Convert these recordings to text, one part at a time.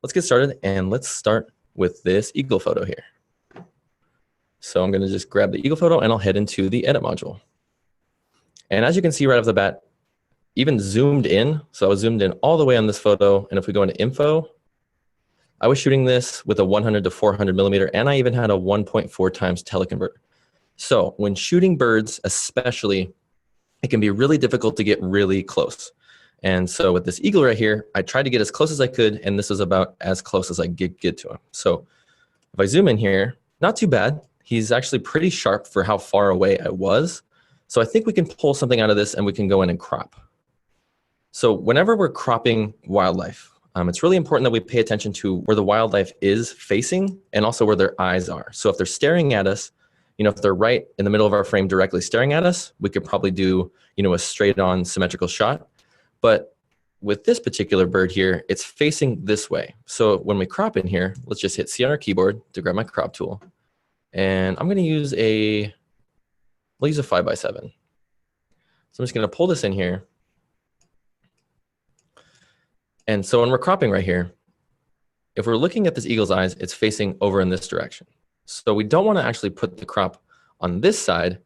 let's get started, and let's start with this eagle photo here. So I'm going to just grab the eagle photo and I'll head into the edit module. And as you can see right off the bat, even zoomed in, so I was zoomed in all the way on this photo, and if we go into info, I was shooting this with a 100 to 400 millimeter, and I even had a 1.4 times teleconvert. So when shooting birds especially, it can be really difficult to get really close. And so with this eagle right here, I tried to get as close as I could, and this was about as close as I could get to him. So if I zoom in here, not too bad. He's actually pretty sharp for how far away I was. So I think we can pull something out of this and we can go in and crop. So whenever we're cropping wildlife, it's really important that we pay attention to where the wildlife is facing and also where their eyes are. So if they're staring at us, if they're right in the middle of our frame directly staring at us, we could probably do, a straight on symmetrical shot. But with this particular bird here, it's facing this way. So when we crop in here, let's just hit C on our keyboard to grab my crop tool. And I'm going to use we'll use a 5x7. So I'm just going to pull this in here. And so when we're cropping right here, if we're looking at this eagle's eyes, it's facing over in this direction. So we don't want to actually put the crop on this side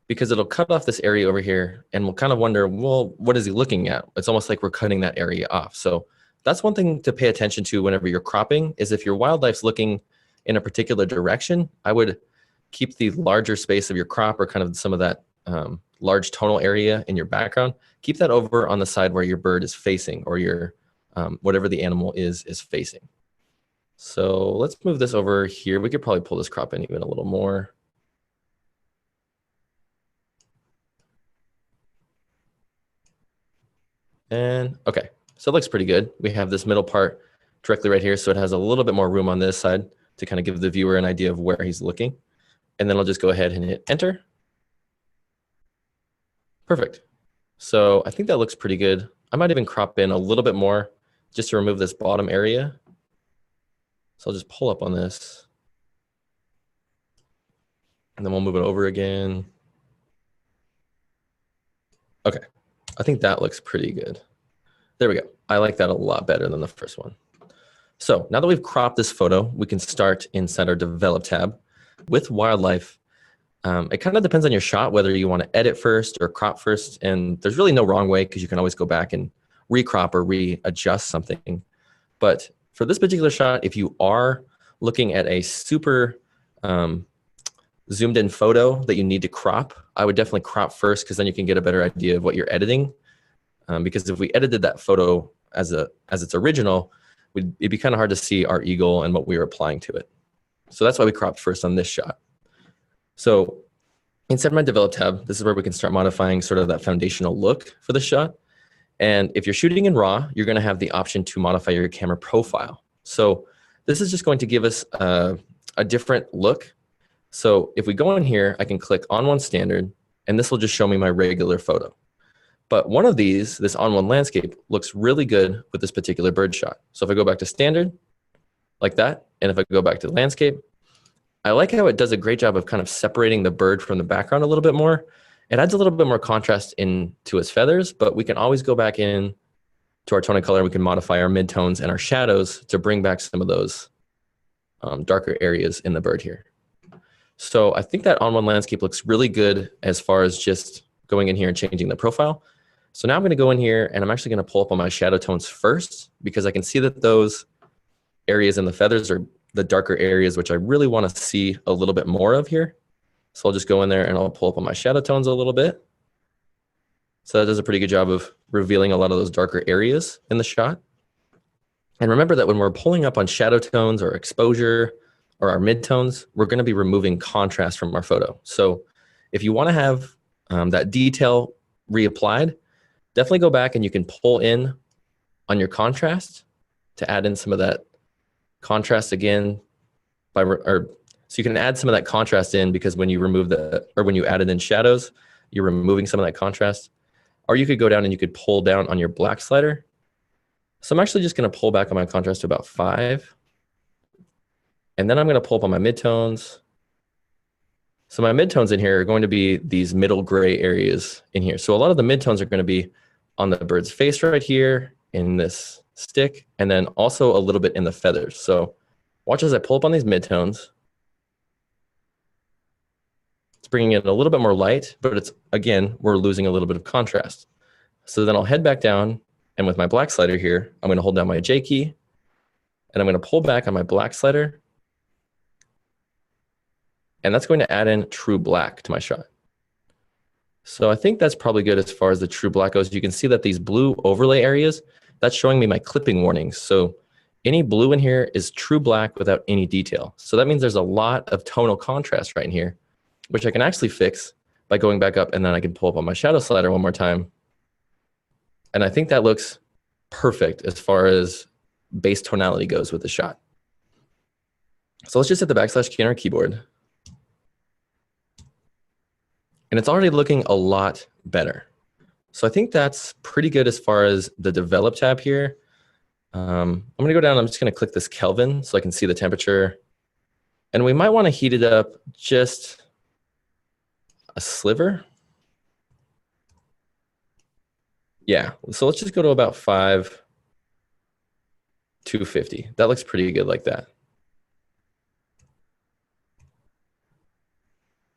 because it'll cut off this area over here, and we'll kind of wonder, well, what is he looking at? It's almost like we're cutting that area off. So that's one thing to pay attention to whenever you're cropping, is if your wildlife's looking in a particular direction, I would keep the larger space of your crop, or kind of some of that large tonal area in your background, keep that over on the side where your bird is facing, or your whatever the animal is facing. So let's move this over here. We could probably pull this crop in even a little more. And okay, so it looks pretty good. We have this middle part directly right here, so it has a little bit more room on this side to kind of give the viewer an idea of where he's looking. And then I'll just go ahead and hit enter. Perfect. So I think that looks pretty good. I might even crop in a little bit more just to remove this bottom area. So I'll just pull up on this. And then we'll move it over again. Okay, I think that looks pretty good. There we go. I like that a lot better than the first one. So now that we've cropped this photo, we can start inside our Develop tab. With wildlife, it kind of depends on your shot, whether you want to edit first or crop first. And there's really no wrong way, because you can always go back and recrop or readjust something. But for this particular shot, if you are looking at a super zoomed in photo that you need to crop, I would definitely crop first, because then you can get a better idea of what you're editing. Because if we edited that photo as its original, it'd be kind of hard to see our eagle and what we were applying to it. So that's why we cropped first on this shot. So inside my Develop tab, this is where we can start modifying sort of that foundational look for the shot. And if you're shooting in RAW, you're going to have the option to modify your camera profile. So this is just going to give us a different look. So if we go in here, I can click ON1 Standard, and this will just show me my regular photo. But one of these, this ON1 Landscape, looks really good with this particular bird shot. So if I go back to Standard, like that, and if I go back to Landscape, I like how it does a great job of kind of separating the bird from the background a little bit more. It adds a little bit more contrast into his feathers, but we can always go back in to our tone and color. We can modify our midtones and our shadows to bring back some of those darker areas in the bird here. So I think that ON1 Landscape looks really good as far as just going in here and changing the profile. So now I'm going to go in here, and I'm actually going to pull up on my shadow tones first, because I can see that those areas in the feathers are the darker areas, which I really want to see a little bit more of here. So I'll just go in there and I'll pull up on my shadow tones a little bit. So that does a pretty good job of revealing a lot of those darker areas in the shot. And remember that when we're pulling up on shadow tones or exposure or our midtones, we're going to be removing contrast from our photo. So if you want to have that detail reapplied, definitely go back and you can pull in on your contrast to add in some of that contrast again. So you can add some of that contrast in, because when you remove when you added in shadows, you're removing some of that contrast. Or you could go down and you could pull down on your black slider. So I'm actually just going to pull back on my contrast to about 5. And then I'm going to pull up on my midtones. So my midtones in here are going to be these middle gray areas in here. So a lot of the midtones are going to be on the bird's face right here in this stick, and then also a little bit in the feathers. So watch as I pull up on these midtones. It's bringing it a little bit more light, but it's, again, we're losing a little bit of contrast. So then I'll head back down, and with my black slider here, I'm going to hold down my J key, and I'm going to pull back on my black slider, and that's going to add in true black to my shot. So I think that's probably good as far as the true black goes. You can see that these blue overlay areas, that's showing me my clipping warnings. So any blue in here is true black without any detail. So that means there's a lot of tonal contrast right in here, which I can actually fix by going back up, and then I can pull up on my shadow slider one more time. And I think that looks perfect as far as base tonality goes with the shot. So let's just hit the backslash key on our keyboard. And it's already looking a lot better. So I think that's pretty good as far as the develop tab here. I'm going to go down, I'm just going to click this Kelvin so I can see the temperature. And we might want to heat it up just a sliver. Yeah, so let's just go to about 250. That looks pretty good like that.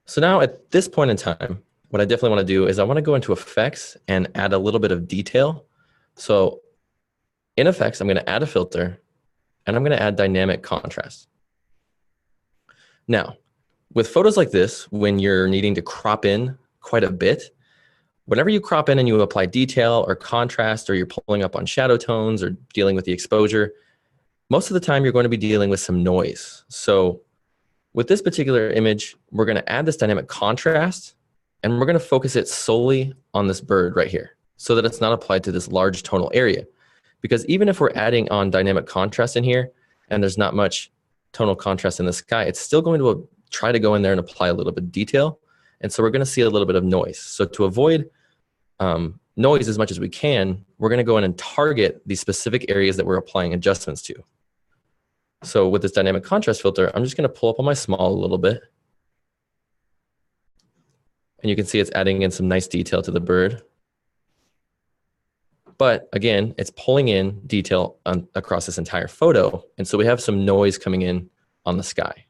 So now at this point in time, what I definitely want to do is I want to go into effects and add a little bit of detail. So in effects, I'm going to add a filter, and I'm going to add dynamic contrast. Now, with photos like this, when you're needing to crop in quite a bit, whenever you crop in and you apply detail or contrast, or you're pulling up on shadow tones or dealing with the exposure, most of the time you're going to be dealing with some noise. So with this particular image, we're going to add this dynamic contrast, and we're going to focus it solely on this bird right here so that it's not applied to this large tonal area. Because even if we're adding on dynamic contrast in here and there's not much tonal contrast in the sky, it's still going to try to go in there and apply a little bit of detail. And so we're going to see a little bit of noise. So to avoid noise as much as we can, we're going to go in and target these specific areas that we're applying adjustments to. So with this dynamic contrast filter, I'm just going to pull up on my small a little bit. And you can see it's adding in some nice detail to the bird. But again, it's pulling in detail across this entire photo. And so we have some noise coming in on the sky.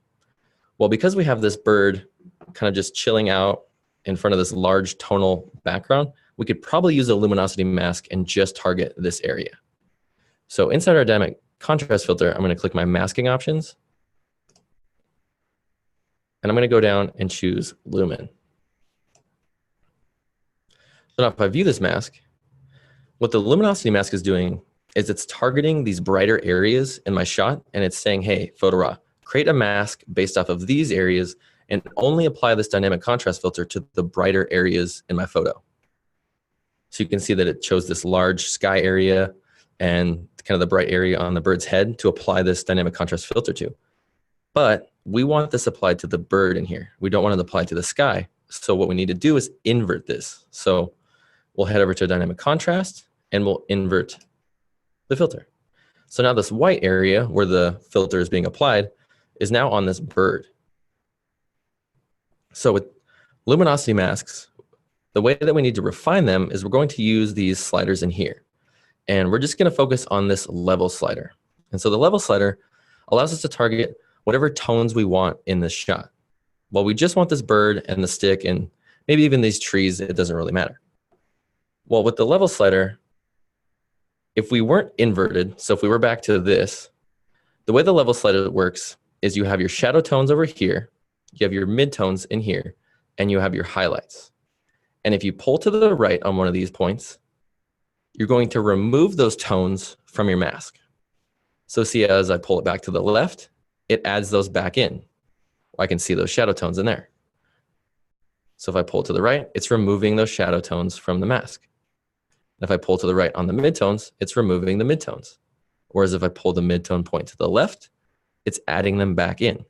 Well, because we have this bird kind of just chilling out in front of this large tonal background, we could probably use a luminosity mask and just target this area. So inside our dynamic contrast filter, I'm going to click my masking options. And I'm going to go down and choose lumen. So now if I view this mask, what the luminosity mask is doing is it's targeting these brighter areas in my shot, and it's saying, hey, Photo Raw, create a mask based off of these areas and only apply this dynamic contrast filter to the brighter areas in my photo. So you can see that it chose this large sky area and kind of the bright area on the bird's head to apply this dynamic contrast filter to. But we want this applied to the bird in here. We don't want it applied to the sky. So what we need to do is invert this. So we'll head over to dynamic contrast and we'll invert the filter. So now this white area where the filter is being applied is now on this bird. So with luminosity masks, the way that we need to refine them is we're going to use these sliders in here. And we're just going to focus on this level slider. And so the level slider allows us to target whatever tones we want in this shot. Well, we just want this bird and the stick and maybe even these trees, it doesn't really matter. Well, with the level slider, if we weren't inverted, so if we were back to this, the way the level slider works is you have your shadow tones over here, you have your midtones in here, and you have your highlights. And if you pull to the right on one of these points, you're going to remove those tones from your mask. So see, as I pull it back to the left, it adds those back in. I can see those shadow tones in there. So if I pull to the right, it's removing those shadow tones from the mask. If I pull to the right on the midtones, it's removing the midtones. Whereas if I pull the midtone point to the left, it's adding them back in.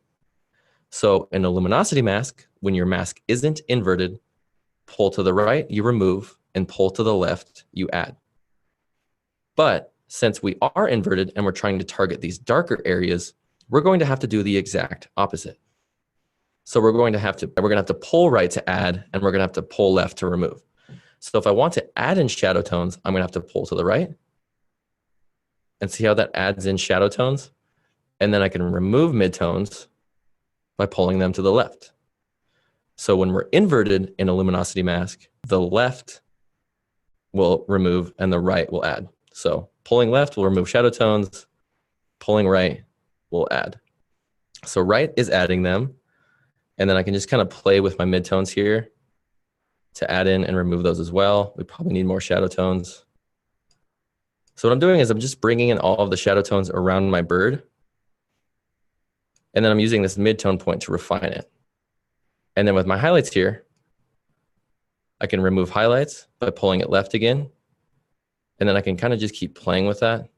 So in a luminosity mask, when your mask isn't inverted, pull to the right, you remove, and pull to the left, you add. But since we are inverted and we're trying to target these darker areas, we're going to have to do the exact opposite. So we're going to have to pull right to add, and we're going to have to pull left to remove. So if I want to add in shadow tones, I'm going to have to pull to the right, and see how that adds in shadow tones? And then I can remove midtones by pulling them to the left. So when we're inverted in a luminosity mask, the left will remove and the right will add. So pulling left will remove shadow tones, pulling right will add. So right is adding them, and then I can just kind of play with my midtones here to add in and remove those as well. We probably need more shadow tones. So what I'm doing is I'm just bringing in all of the shadow tones around my bird, and then I'm using this midtone point to refine it. And then with my highlights here, I can remove highlights by pulling it left again, and then I can kind of just keep playing with that.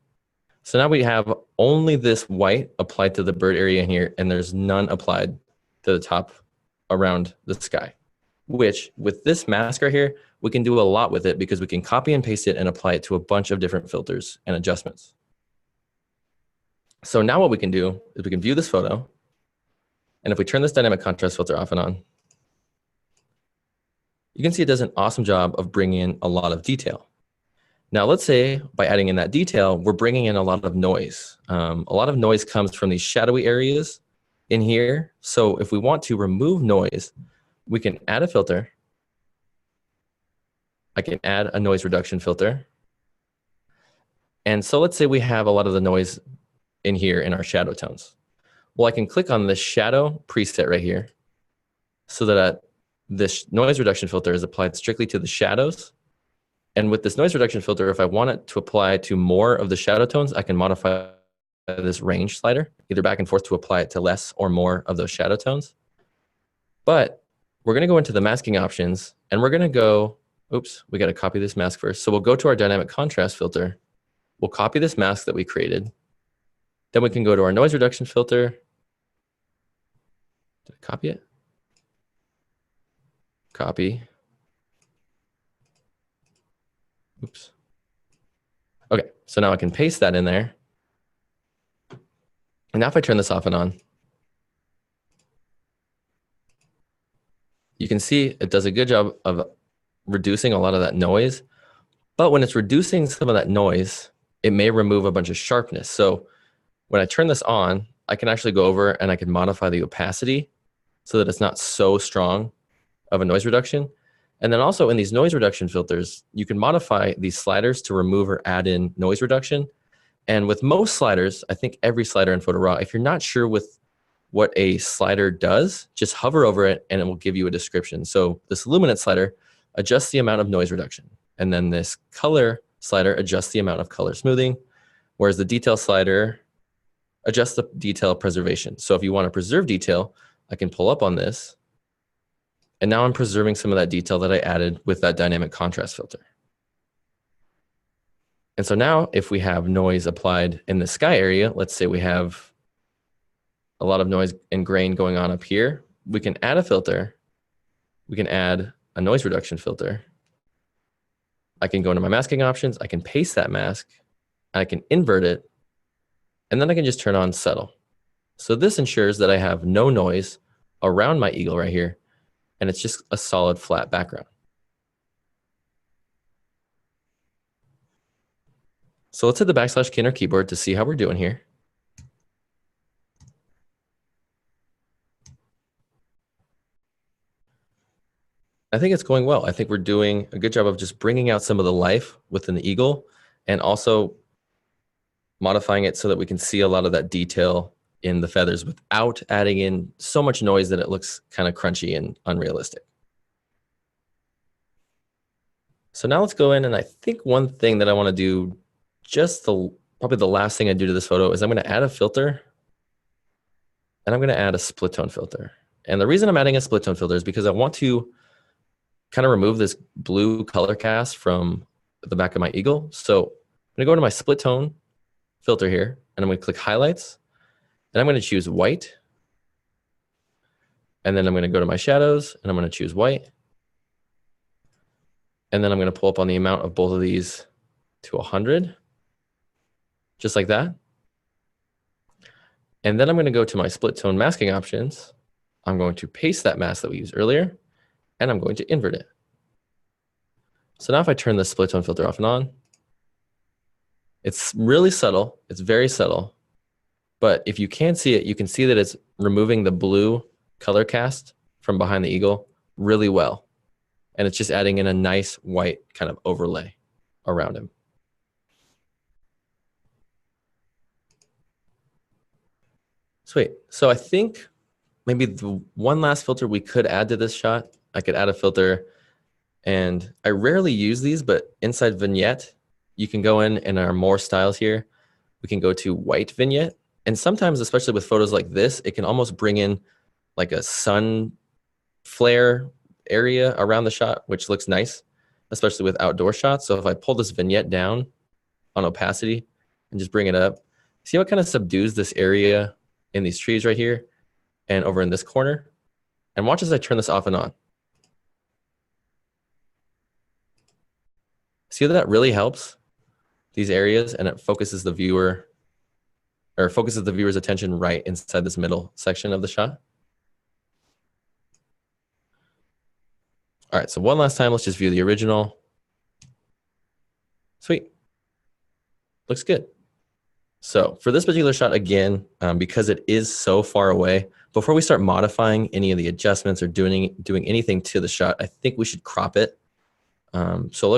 So now we have only this white applied to the bird area here, and there's none applied to the top around the sky, which with this mask right here, we can do a lot with it because we can copy and paste it and apply it to a bunch of different filters and adjustments. So now what we can do is we can view this photo, and if we turn this dynamic contrast filter off and on, you can see it does an awesome job of bringing in a lot of detail. Now, let's say by adding in that detail, we're bringing in a lot of noise. A lot of noise comes from these shadowy areas in here. So if we want to remove noise, we can add a filter. I can add a noise reduction filter. And so let's say we have a lot of the noise in here in our shadow tones. Well, I can click on the shadow preset right here so that this noise reduction filter is applied strictly to the shadows. And with this noise reduction filter, if I want it to apply to more of the shadow tones, I can modify this range slider, either back and forth to apply it to less or more of those shadow tones. But we're going to go into the masking options, and we're going to go, oops, we got to copy this mask first. So we'll go to our dynamic contrast filter. We'll copy this mask that we created. Then we can go to our noise reduction filter. Did I copy it? Copy. Oops. Okay, so now I can paste that in there. And now if I turn this off and on, you can see it does a good job of reducing a lot of that noise. But when it's reducing some of that noise, it may remove a bunch of sharpness. So when I turn this on, I can actually go over and I can modify the opacity so that it's not so strong of a noise reduction. And then also in these noise reduction filters, you can modify these sliders to remove or add in noise reduction. And with most sliders, I think every slider in Photo Raw, if you're not sure with what a slider does, just hover over it and it will give you a description. So this luminance slider adjusts the amount of noise reduction. And then this color slider adjusts the amount of color smoothing, whereas the detail slider adjusts the detail preservation. So if you want to preserve detail, I can pull up on this. And now I'm preserving some of that detail that I added with that dynamic contrast filter. And so now if we have noise applied in the sky area, let's say we have a lot of noise and grain going on up here, we can add a filter. We can add a noise reduction filter. I can go into my masking options. I can paste that mask. I can invert it. And then I can just turn on settle. So this ensures that I have no noise around my eagle right here. And it's just a solid flat background. So let's hit the backslash key on our keyboard to see how we're doing here. I think it's going well. I think we're doing a good job of just bringing out some of the life within the eagle and also modifying it so that we can see a lot of that detail in the feathers without adding in so much noise that it looks kind of crunchy and unrealistic. So now let's go in, and I think one thing that I want to do, probably the last thing I do to this photo, is I'm going to add a filter, and I'm going to add a split tone filter. And the reason I'm adding a split tone filter is because I want to kind of remove this blue color cast from the back of my eagle. So I'm going to go to my split tone filter here, and I'm going to click highlights. And I'm going to choose white. And then I'm going to go to my shadows, and I'm going to choose white. And then I'm going to pull up on the amount of both of these to 100, just like that. And then I'm going to go to my split tone masking options. I'm going to paste that mask that we used earlier, and I'm going to invert it. So now if I turn the split tone filter off and on, It's really subtle. It's very subtle. But if you can see it, you can see that it's removing the blue color cast from behind the eagle really well. And it's just adding in a nice white kind of overlay around him. Sweet. So I think maybe the one last filter we could add to this shot, I could add a filter, and I rarely use these, but inside vignette, you can go in and our more styles here, we can go to white vignette. And sometimes, especially with photos like this, it can almost bring in like a sun flare area around the shot, which looks nice, especially with outdoor shots. So if I pull this vignette down on opacity and just bring it up, see how it kind of subdues this area in these trees right here and over in this corner? And watch as I turn this off and on. See how that really helps these areas, and it focuses the viewer, or focuses the viewer's attention right inside this middle section of the shot. All right, so one last time, let's just view the original. Sweet. Looks good. So for this particular shot, again, because it is so far away, before we start modifying any of the adjustments or doing anything to the shot, I think we should crop it. So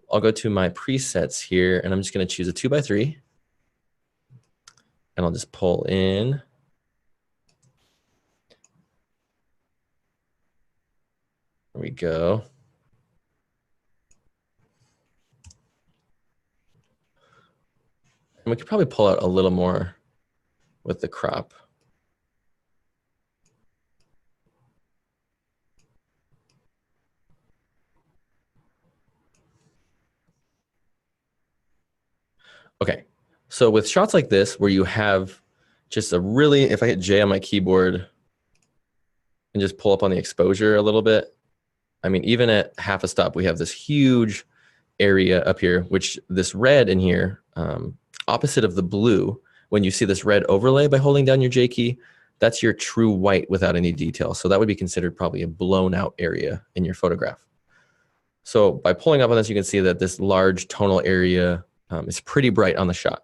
I'll go to my presets here, and I'm just going to choose a 2x3, and I'll just pull in. There we go. And we could probably pull out a little more with the crop. Okay, so with shots like this, where you have just a really, if I hit J on my keyboard and just pull up on the exposure a little bit, I mean, even at half a stop, we have this huge area up here, which this red in here, opposite of the blue, when you see this red overlay by holding down your J key, that's your true white without any detail. So that would be considered probably a blown out area in your photograph. So by pulling up on this, you can see that this large tonal area is pretty bright on the shot.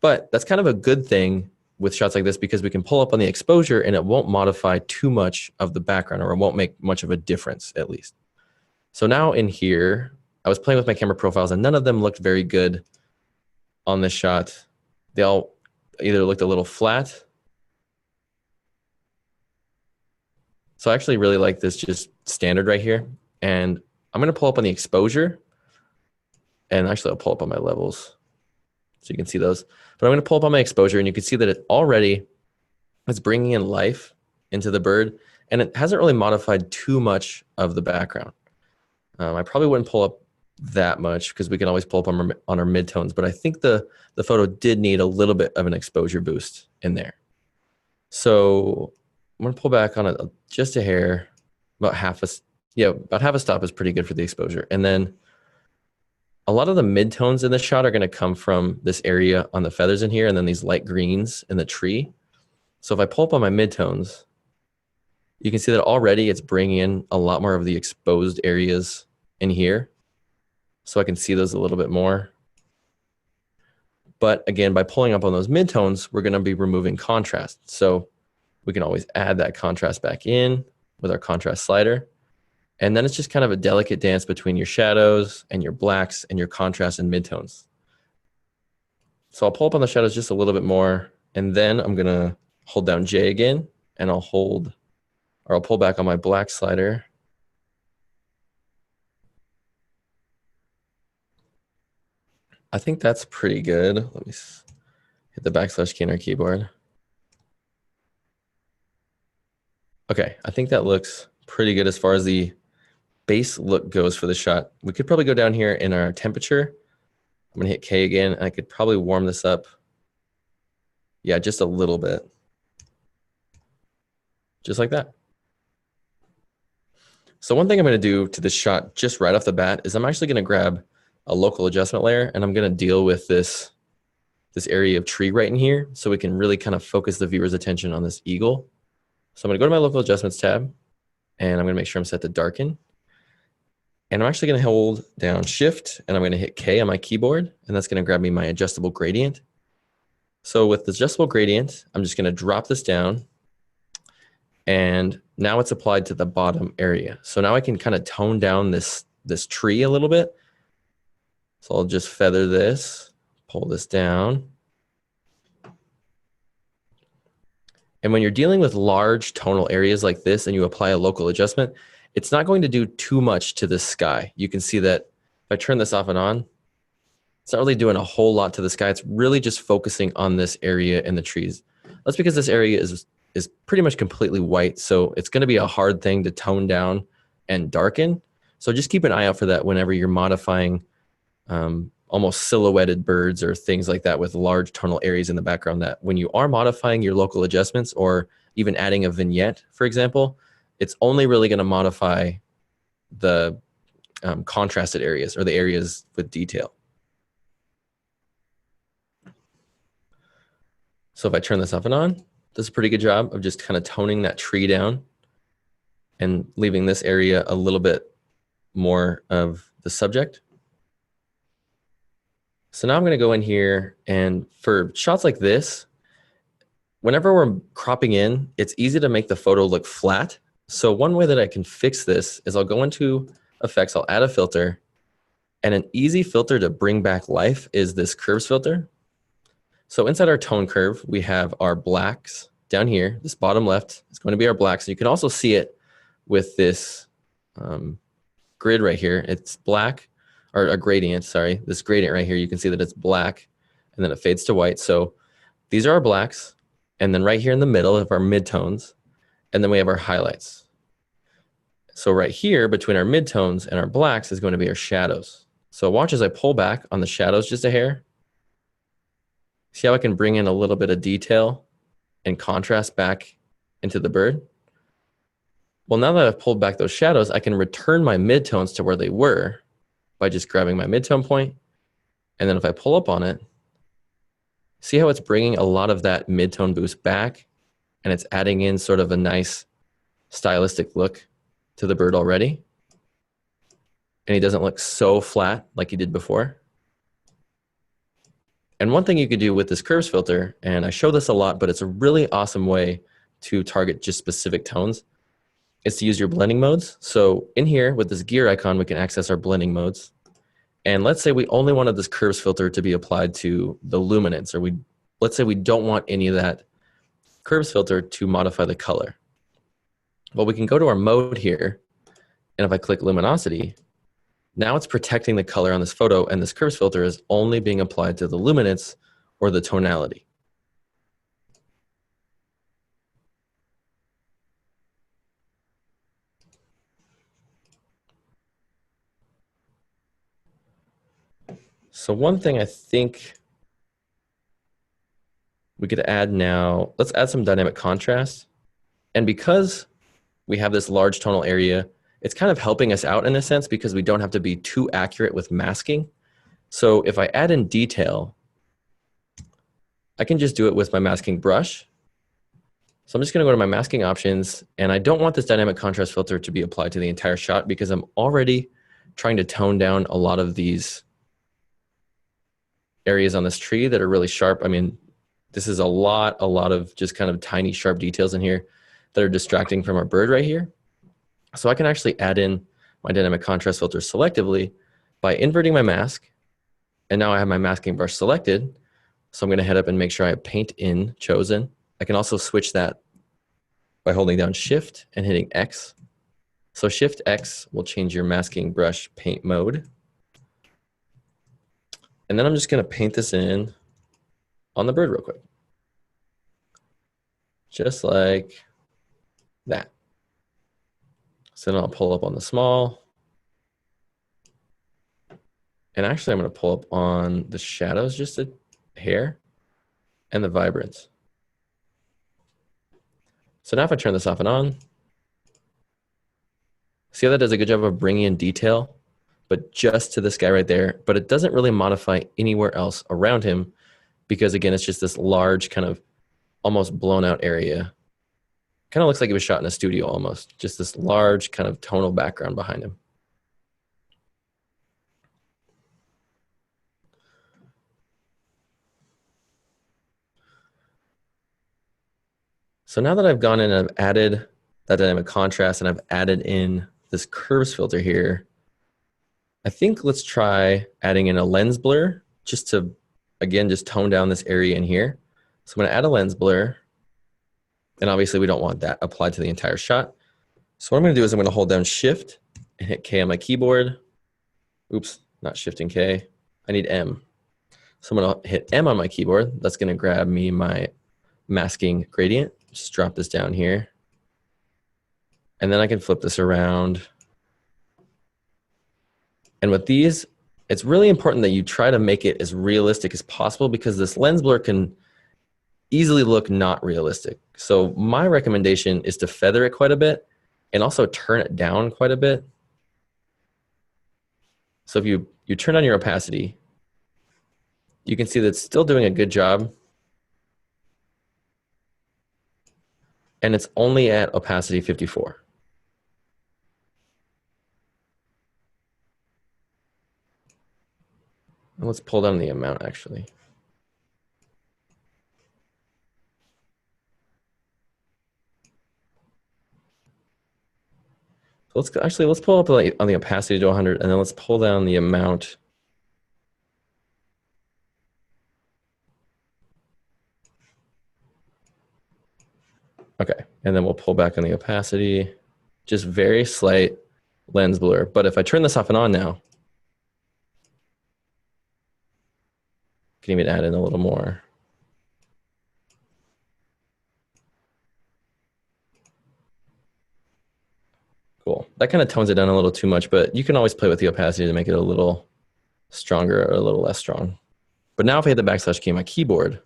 But that's kind of a good thing with shots like this, because we can pull up on the exposure and it won't modify too much of the background, or it won't make much of a difference, at least. So now in here, I was playing with my camera profiles and none of them looked very good on this shot. They all either looked a little flat. So I actually really like this just standard right here. And I'm going to pull up on the exposure. And actually, I'll pull up on my levels so you can see those. But I'm going to pull up on my exposure, and you can see that it already is bringing in life into the bird. And it hasn't really modified too much of the background. I probably wouldn't pull up that much because we can always pull up on our midtones. But I think the photo did need a little bit of an exposure boost in there. So I'm going to pull back on it just a hair, about half a stop is pretty good for the exposure. And then a lot of the midtones in this shot are going to come from this area on the feathers in here, and then these light greens in the tree. So if I pull up on my midtones, you can see that already it's bringing in a lot more of the exposed areas in here. So I can see those a little bit more. But again, by pulling up on those midtones, we're going to be removing contrast. So we can always add that contrast back in with our contrast slider. And then it's just kind of a delicate dance between your shadows and your blacks and your contrast and midtones. So I'll pull up on the shadows just a little bit more, and then I'm gonna hold down J again, and I'll pull back on my black slider. I think that's pretty good. Let me hit the backslash key on our keyboard. Okay, I think that looks pretty good as far as the base look goes for the shot. We could probably go down here in our temperature. I'm gonna hit K again. I could probably warm this up. Yeah, just a little bit. Just like that. So one thing I'm gonna do to this shot just right off the bat is I'm actually gonna grab a local adjustment layer, and I'm gonna deal with this area of tree right in here so we can really kind of focus the viewer's attention on this eagle. So I'm gonna go to my local adjustments tab, and I'm gonna make sure I'm set to darken. And I'm actually going to hold down Shift and I'm going to hit K on my keyboard, and that's going to grab me my adjustable gradient. So with the adjustable gradient, I'm just going to drop this down, and now it's applied to the bottom area. So now I can kind of tone down this tree a little bit. So I'll just feather this, pull this down. And when you're dealing with large tonal areas like this and you apply a local adjustment, it's not going to do too much to the sky. You can see that if I turn this off and on, it's not really doing a whole lot to the sky. It's really just focusing on this area in the trees. That's because this area is pretty much completely white. So it's going to be a hard thing to tone down and darken. So just keep an eye out for that whenever you're modifying almost silhouetted birds or things like that with large tonal areas in the background, that when you are modifying your local adjustments or even adding a vignette, for example, it's only really going to modify the contrasted areas or the areas with detail. So if I turn this off and on, does a pretty good job of just kind of toning that tree down and leaving this area a little bit more of the subject. So now I'm going to go in here, and for shots like this, whenever we're cropping in, it's easy to make the photo look flat. So one way that I can fix this is I'll go into effects, I'll add a filter, and an easy filter to bring back life is this curves filter. So inside our tone curve, we have our blacks down here. This bottom left is going to be our blacks. You can also see it with this grid right here. It's black, or a gradient, sorry. This gradient right here, you can see that it's black and then it fades to white. So these are our blacks. And then right here in the middle of our midtones, and then we have our highlights. So right here between our midtones and our blacks is going to be our shadows. So watch as I pull back on the shadows just a hair. See how I can bring in a little bit of detail and contrast back into the bird? Well, now that I've pulled back those shadows, I can return my midtones to where they were by just grabbing my midtone point. And then if I pull up on it, see how it's bringing a lot of that midtone boost back, and it's adding in sort of a nice stylistic look to the bird already. And he doesn't look so flat like he did before. And one thing you could do with this curves filter, and I show this a lot, but it's a really awesome way to target just specific tones, is to use your blending modes. So in here with this gear icon, we can access our blending modes. And let's say we only wanted this curves filter to be applied to the luminance, or let's say we don't want any of that curves filter to modify the color. Well, we can go to our mode here, and if I click luminosity, now it's protecting the color on this photo, and this curves filter is only being applied to the luminance or the tonality. So one thing I think we could add now, let's add some dynamic contrast. And because we have this large tonal area, it's kind of helping us out in a sense because we don't have to be too accurate with masking. So if I add in detail, I can just do it with my masking brush. So I'm just going to go to my masking options, and I don't want this dynamic contrast filter to be applied to the entire shot because I'm already trying to tone down a lot of these areas on this tree that are really sharp. I mean, this is a lot of just kind of tiny sharp details in here that are distracting from our bird right here. So I can actually add in my dynamic contrast filter selectively by inverting my mask. And now I have my masking brush selected. So I'm going to head up and make sure I have paint in chosen. I can also switch that by holding down Shift and hitting X. So Shift X will change your masking brush paint mode. And then I'm just going to paint this in on the bird real quick. Just like that. So then I'll pull up on the small. And actually I'm going to pull up on the shadows just a hair and the vibrance. So now if I turn this off and on, see how that does a good job of bringing in detail, but just to this guy right there, but it doesn't really modify anywhere else around him because again, it's just this large kind of almost blown out area. Kind of looks like it was shot in a studio almost, just this large kind of tonal background behind him. So now that I've gone in and I've added that dynamic contrast and I've added in this curves filter here, I think let's try adding in a lens blur just to, again, just tone down this area in here. So I'm gonna add a lens blur, and obviously we don't want that applied to the entire shot. So what I'm gonna do is I'm gonna hold down Shift and hit K on my keyboard. Oops, not Shift and K, I need M. So I'm gonna hit M on my keyboard. That's gonna grab me my masking gradient. Just drop this down here. And then I can flip this around. And with these, it's really important that you try to make it as realistic as possible because this lens blur can easily look not realistic. So my recommendation is to feather it quite a bit and also turn it down quite a bit. So if you turn on your opacity, you can see that it's still doing a good job. And it's only at opacity 54. And let's pull down the amount actually. So let's pull up on the opacity to 100 and then let's pull down the amount. Okay, and then we'll pull back on the opacity, just very slight lens blur. But if I turn this off and on now, I can even add in a little more. Cool. That kind of tones it down a little too much, but you can always play with the opacity to make it a little stronger or a little less strong. But now if I hit the backslash key on my keyboard,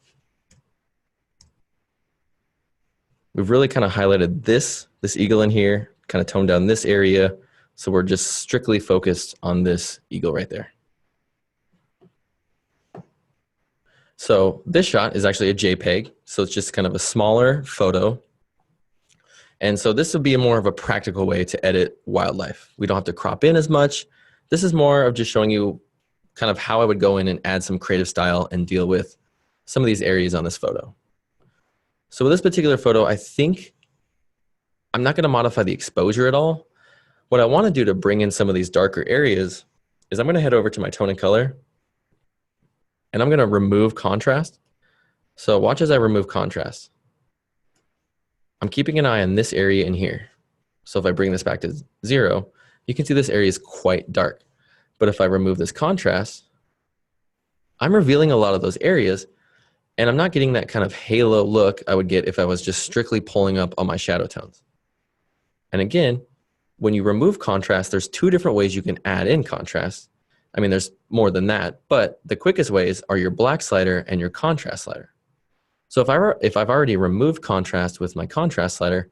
we've really kind of highlighted this eagle in here, kind of toned down this area. So we're just strictly focused on this eagle right there. So this shot is actually a JPEG. So it's just kind of a smaller photo. And so this would be more of a practical way to edit wildlife. We don't have to crop in as much. This is more of just showing you kind of how I would go in and add some creative style and deal with some of these areas on this photo. So with this particular photo, I think I'm not going to modify the exposure at all. What I want to do to bring in some of these darker areas is I'm going to head over to my tone and color, and I'm going to remove contrast. So watch as I remove contrast. I'm keeping an eye on this area in here. So if I bring this back to 0, you can see this area is quite dark. But if I remove this contrast, I'm revealing a lot of those areas, and I'm not getting that kind of halo look I would get if I was just strictly pulling up on my shadow tones. And again, when you remove contrast, there's 2 different ways you can add in contrast. I mean, there's more than that, but the quickest ways are your black slider and your contrast slider. So if I've already removed contrast with my contrast slider,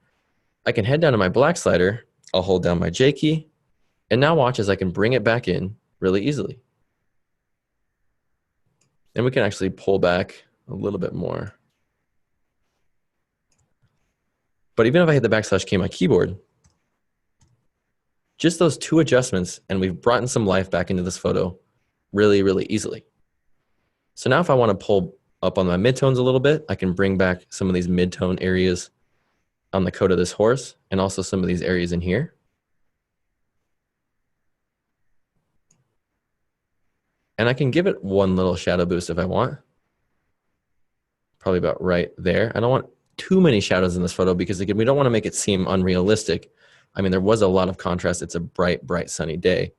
I can head down to my black slider, I'll hold down my J key, and now watch as I can bring it back in really easily. And we can actually pull back a little bit more. But even if I hit the backslash key on my keyboard, just those 2 adjustments, and we've brought in some life back into this photo really, really easily. So now if I want to pull up on my midtones a little bit, I can bring back some of these midtone areas on the coat of this horse and also some of these areas in here. And I can give it one little shadow boost if I want. Probably about right there. I don't want too many shadows in this photo because again, we don't want to make it seem unrealistic. I mean, there was a lot of contrast. It's a bright, bright sunny day.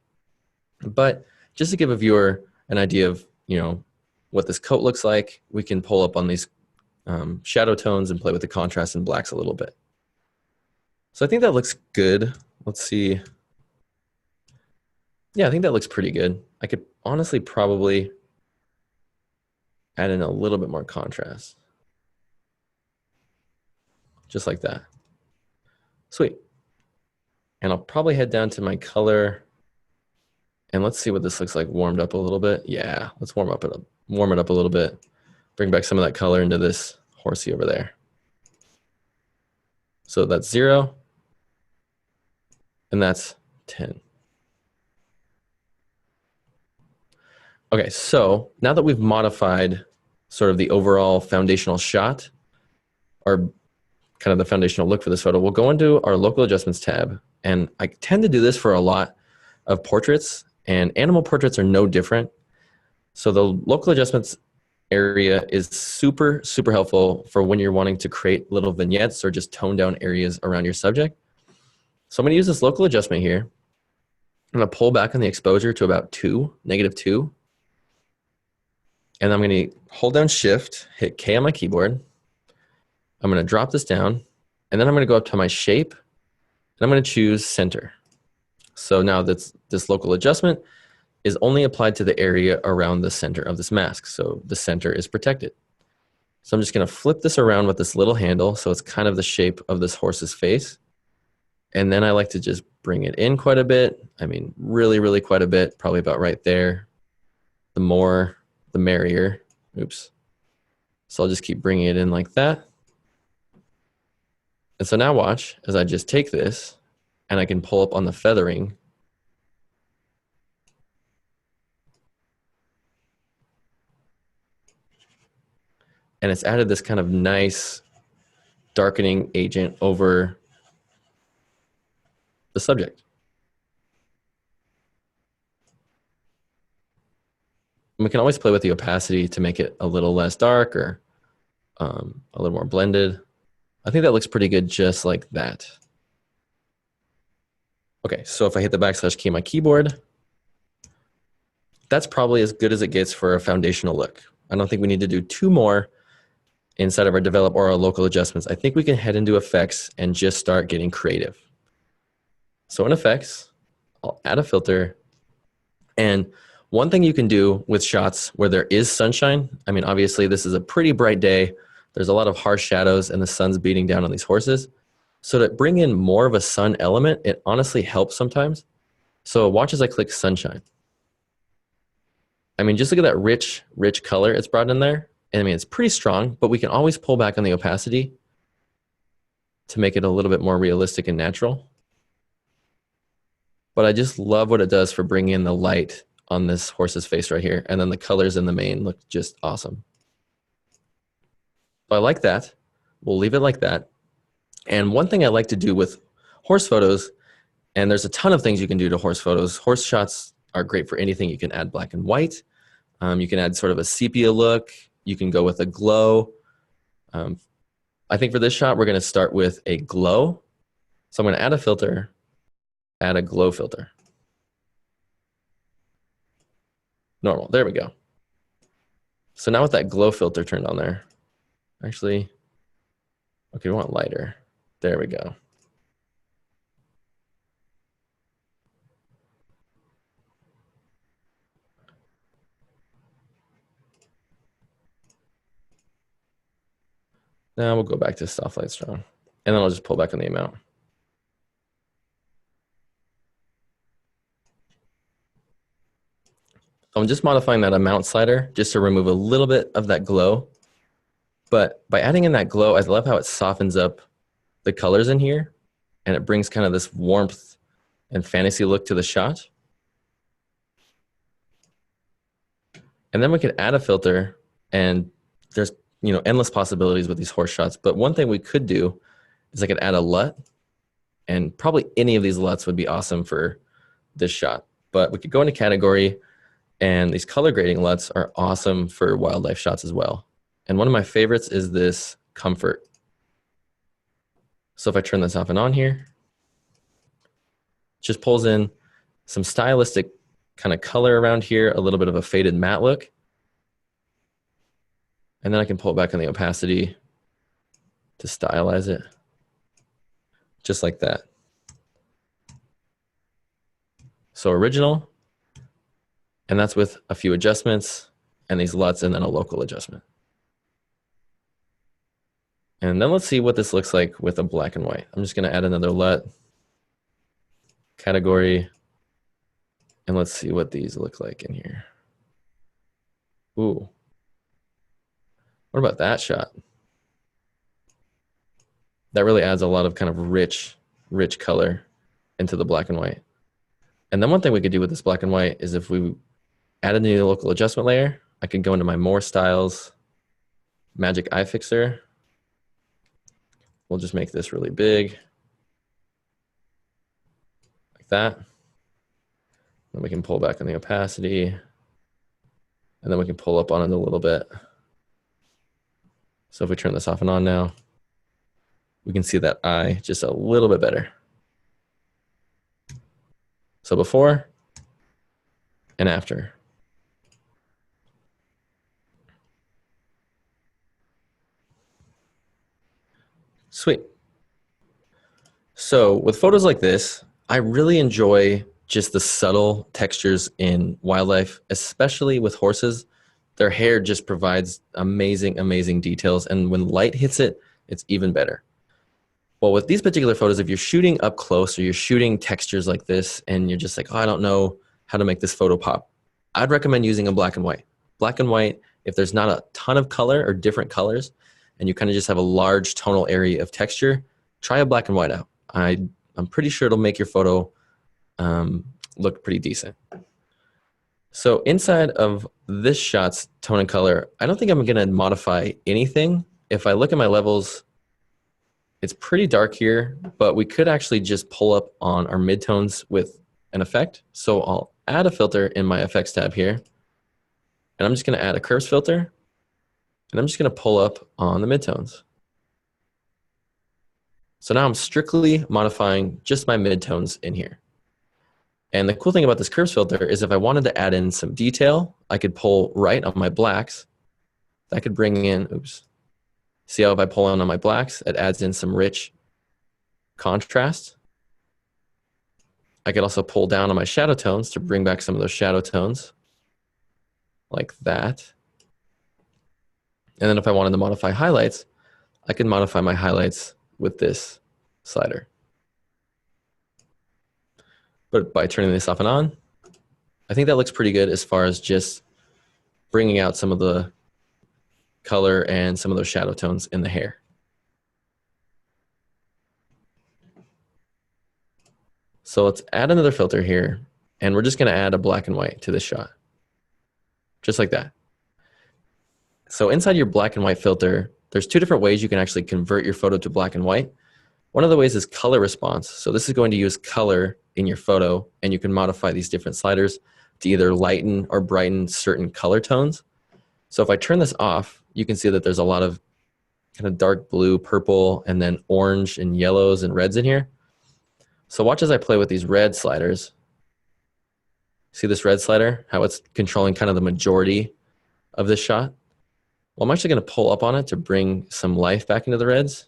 But just to give a viewer an idea of, what this coat looks like, we can pull up on these shadow tones and play with the contrast and blacks a little bit. So I think that looks good. Let's see. Yeah, I think that looks pretty good. I could honestly probably add in a little bit more contrast. Just like that. Sweet. And I'll probably head down to my color and let's see what this looks like warmed up a little bit. Yeah, let's warm it up a little bit. Bring back some of that color into this horsey over there. So that's 0 and that's 10. Okay, so now that we've modified sort of the overall foundational shot, our kind of the foundational look for this photo, we'll go into our local adjustments tab. And I tend to do this for a lot of portraits, and animal portraits are no different. So the local adjustments area is super, super helpful for when you're wanting to create little vignettes or just tone down areas around your subject. So I'm going to use this local adjustment here. I'm going to pull back on the exposure to about -2. And I'm going to hold down Shift, hit K on my keyboard. I'm going to drop this down, and then I'm going to go up to my shape, and I'm going to choose center. So now this local adjustment is only applied to the area around the center of this mask. So the center is protected. So I'm just going to flip this around with this little handle so it's kind of the shape of this horse's face. And then I like to just bring it in quite a bit. I mean, really, really quite a bit, probably about right there. The more, the merrier. Oops. So I'll just keep bringing it in like that. And so now watch as I just take this and I can pull up on the feathering. And it's added this kind of nice darkening agent over the subject. And we can always play with the opacity to make it a little less dark or a little more blended. I think that looks pretty good just like that. Okay, so if I hit the backslash key on my keyboard, that's probably as good as it gets for a foundational look. I don't think we need to do two more inside of our develop or our local adjustments. I think we can head into effects and just start getting creative. So in effects, I'll add a filter. And one thing you can do with shots where there is sunshine, I mean, obviously this is a pretty bright day. There's a lot of harsh shadows and the sun's beating down on these horses. So to bring in more of a sun element, it honestly helps sometimes. So watch as I click sunshine. I mean, just look at that rich, rich color it's brought in there. And I mean, it's pretty strong, but we can always pull back on the opacity to make it a little bit more realistic and natural. But I just love what it does for bringing in the light on this horse's face right here. And then the colors in the mane look just awesome. So I like that. We'll leave it like that. And one thing I like to do with horse photos, and there's a ton of things you can do to horse photos. Horse shots are great for anything. You can add black and white. You can add sort of a sepia look. You can go with a glow. I think for this shot, we're going to start with a glow. So I'm going to add a filter, add a glow filter. Normal, there we go. So now with that glow filter turned on there, actually, okay, we want lighter. There we go. Now we'll go back to soft light strong. And then I'll just pull back on the amount. I'm just modifying that amount slider just to remove a little bit of that glow. But by adding in that glow, I love how it softens up the colors in here. And it brings kind of this warmth and fantasy look to the shot. And then we could add a filter, and there's endless possibilities with these horse shots. But one thing we could do is I could add a LUT, and probably any of these LUTs would be awesome for this shot. But we could go into category, and these color grading LUTs are awesome for wildlife shots as well. And one of my favorites is this comfort. So if I turn this off and on here, just pulls in some stylistic kind of color around here, a little bit of a faded matte look. And then I can pull it back on the opacity to stylize it, just like that. So original, and that's with a few adjustments and these LUTs and then a local adjustment. And then let's see what this looks like with a black and white. I'm just going to add another LUT, category, and let's see what these look like in here. Ooh. What about that shot? That really adds a lot of kind of rich, rich color into the black and white. And then one thing we could do with this black and white is if we added a new local adjustment layer, I could go into my more styles, magic eye fixer. We'll just make this really big, like that. Then we can pull back on the opacity, and then we can pull up on it a little bit. So if we turn this off and on now, we can see that eye just a little bit better. So before and after. Sweet. So with photos like this, I really enjoy just the subtle textures in wildlife, especially with horses. Their hair just provides amazing, amazing details. And when light hits it, it's even better. Well, with these particular photos, if you're shooting up close or you're shooting textures like this and you're just like, oh, I don't know how to make this photo pop, I'd recommend using a black and white. Black and white, if there's not a ton of color or different colors, and you kind of just have a large tonal area of texture, try a black and white out. I'm pretty sure it'll make your photo look pretty decent. So inside of this shot's tone and color, I don't think I'm gonna modify anything. If I look at my levels, it's pretty dark here, but we could actually just pull up on our midtones with an effect. So I'll add a filter in my effects tab here, and I'm just gonna add a curves filter, and I'm just gonna pull up on the midtones. So now I'm strictly modifying just my midtones in here. And the cool thing about this curves filter is if I wanted to add in some detail, I could pull right on my blacks. That could bring in, oops. See how if I pull on my blacks, it adds in some rich contrast. I could also pull down on my shadow tones to bring back some of those shadow tones, like that. And then if I wanted to modify highlights, I can modify my highlights with this slider. But by turning this off and on, I think that looks pretty good as far as just bringing out some of the color and some of those shadow tones in the hair. So let's add another filter here, and we're just gonna add a black and white to this shot, just like that. So inside your black and white filter, there's two different ways you can actually convert your photo to black and white. One of the ways is color response. So this is going to use color in your photo, and you can modify these different sliders to either lighten or brighten certain color tones. So if I turn this off, you can see that there's a lot of kind of dark blue, purple, and then orange and yellows and reds in here. So watch as I play with these red sliders. See this red slider, how it's controlling kind of the majority of this shot? Well, I'm actually gonna pull up on it to bring some life back into the reds.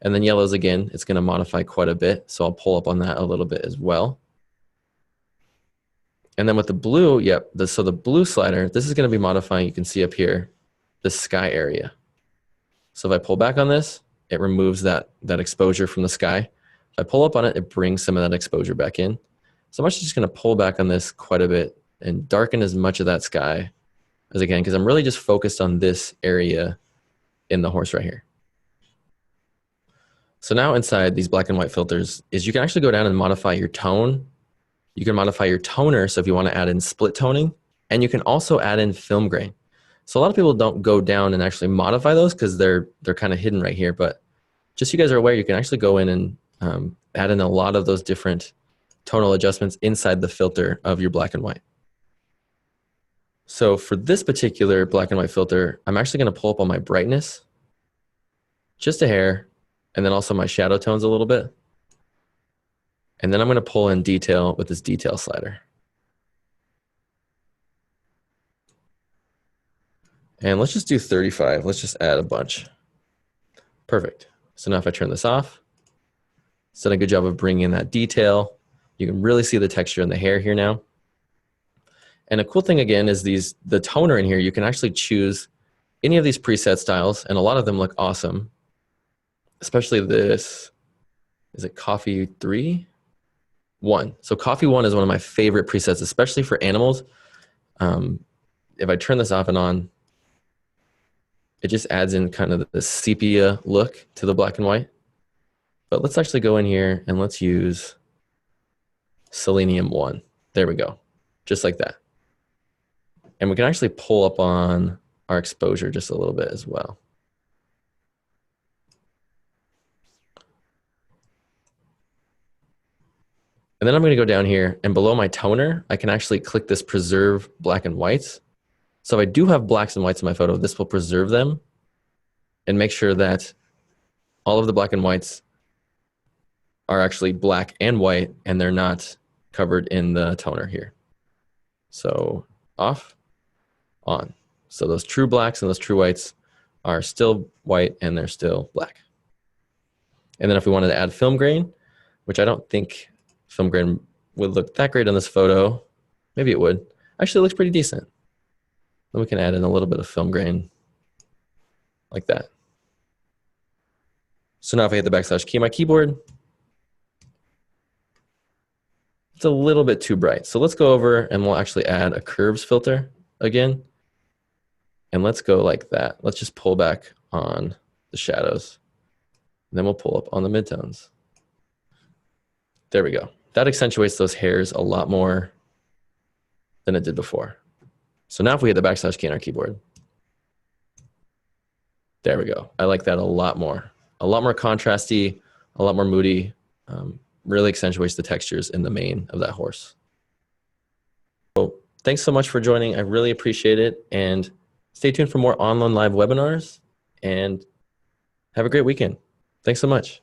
And then yellows again, it's gonna modify quite a bit. So I'll pull up on that a little bit as well. And then with the blue, yep, so the blue slider, this is gonna be modifying, you can see up here, the sky area. So if I pull back on this, it removes that exposure from the sky. If I pull up on it, it brings some of that exposure back in. So I'm actually just gonna pull back on this quite a bit and darken as much of that sky as I can, because I'm really just focused on this area in the horse right here. So now inside these black and white filters is you can actually go down and modify your tone. You can modify your toner, so if you want to add in split toning, and you can also add in film grain. So a lot of people don't go down and actually modify those because they're kind of hidden right here, but just so you guys are aware, you can actually go in and add in a lot of those different tonal adjustments inside the filter of your black and white. So for this particular black and white filter, I'm actually going to pull up on my brightness, just a hair, and then also my shadow tones a little bit. And then I'm going to pull in detail with this detail slider. And let's just do 35. Let's just add a bunch. Perfect. So now if I turn this off, it's done a good job of bringing in that detail. You can really see the texture in the hair here now. And a cool thing again is the toner in here, you can actually choose any of these preset styles, and a lot of them look awesome. Especially this, is it Coffee 3? 1. So Coffee 1 is one of my favorite presets, especially for animals. If I turn this off and on, it just adds in kind of the sepia look to the black and white. But let's actually go in here and let's use Selenium 1. There we go, just like that. And we can actually pull up on our exposure just a little bit as well. And then I'm going to go down here, and below my toner, I can actually click this preserve black and whites. So if I do have blacks and whites in my photo, this will preserve them and make sure that all of the black and whites are actually black and white, and they're not covered in the toner here. So off, on. So those true blacks and those true whites are still white and they're still black. And then if we wanted to add film grain, which I don't think film grain would look that great on this photo, maybe it would. Actually, it looks pretty decent. Then we can add in a little bit of film grain like that. So now if I hit the backslash key on my keyboard, it's a little bit too bright. So let's go over and we'll actually add a curves filter again. And let's go like that. Let's just pull back on the shadows. And then we'll pull up on the midtones. There we go. That accentuates those hairs a lot more than it did before. So now if we hit the backslash key on our keyboard, there we go. I like that a lot more contrasty, a lot more moody, really accentuates the textures in the mane of that horse. So thanks so much for joining. I really appreciate it. And stay tuned for more ON1 Live webinars and have a great weekend. Thanks so much.